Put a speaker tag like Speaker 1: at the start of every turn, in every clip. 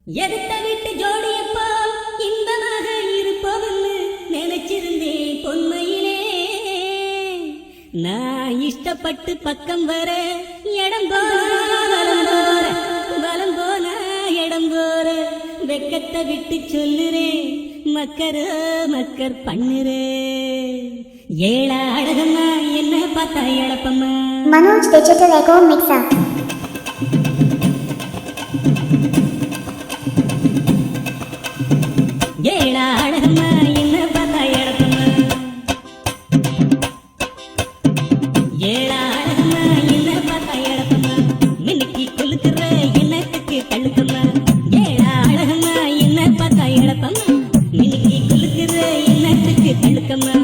Speaker 1: எடுத்த வீட்டு ஜோடியை போல் இன்பமாக இருப்பவன்னு நினைச்சிருந்தேன் பொன்மையிலே. நான் இஷ்டப்பட்டு பக்கம் வர இடம் பலம் போன இடம் போற வெக்கத்தை விட்டு சொல்லுறேன் மக்கர் பண்ணுறே. ஏழா அழகம்மா என்ன பார்த்தா எழப்பம்மா.
Speaker 2: Manoj digital echo mixer.
Speaker 1: ஏழா அழகம்மா என்ன பார்த்தா எழப்பம்மா. ஏழா அழகம்மா என்ன பார்த்தா எழப்பம்மா. மின்னுக்கு கொளுத்துற எண்ணத்துக்கு தள்ளுக்கம்மா. ஏழா அழகம்மா என்ன பார்த்தா எழப்பம்மா. மின்னுக்கு கொளுத்துற எண்ணத்துக்கு தள்ளுக்கம்மா.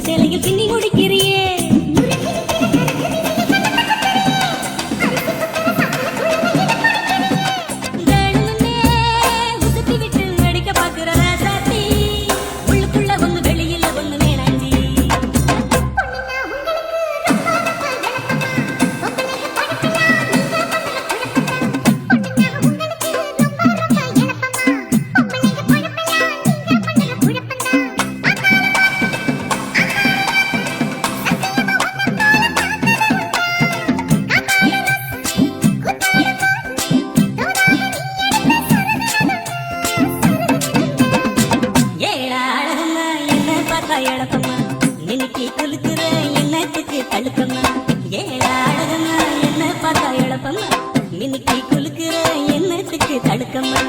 Speaker 1: சேலையில் பின்னி முடிக்கிறியே. உசுத்தி விட்டு வெடிக்க பாக்குற ராசாத்தி உள்ளுக்குள்ள ஒண்ணு வெளியில ஒண்ணு வேணாண்டி. எழப்பம்மா மின்னுக்கு கொளுத்துற எண்ணத்துக்கு தள்ளுக்கம்மா. ஏழா அழகம்மா என்ன பார்த்தா எழப்பம்மா. மின்னுக்கு கொளுக்குற எண்ணத்துக்கு தள்ளுக்கம்மா.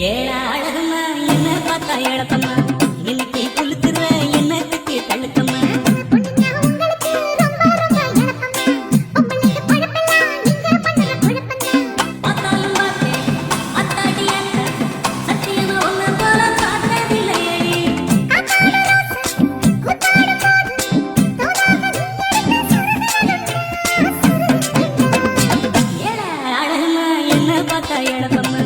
Speaker 1: ஏழா அழகம்மா என்ன பார்த்தா எழப்பம்மா. மின்னுக்கு கொளுத்துற எண்ணத்துக்கு தள்ளுக்கம்மா. பார்த்தாலும் பார்த்தேன் அத்தாடி அத்த சத்தியமா ஒண்ணு போல பார்த்ததில்லையடி. ஏழா அழகம்மா என்ன பார்த்தா எழப்பம்மா.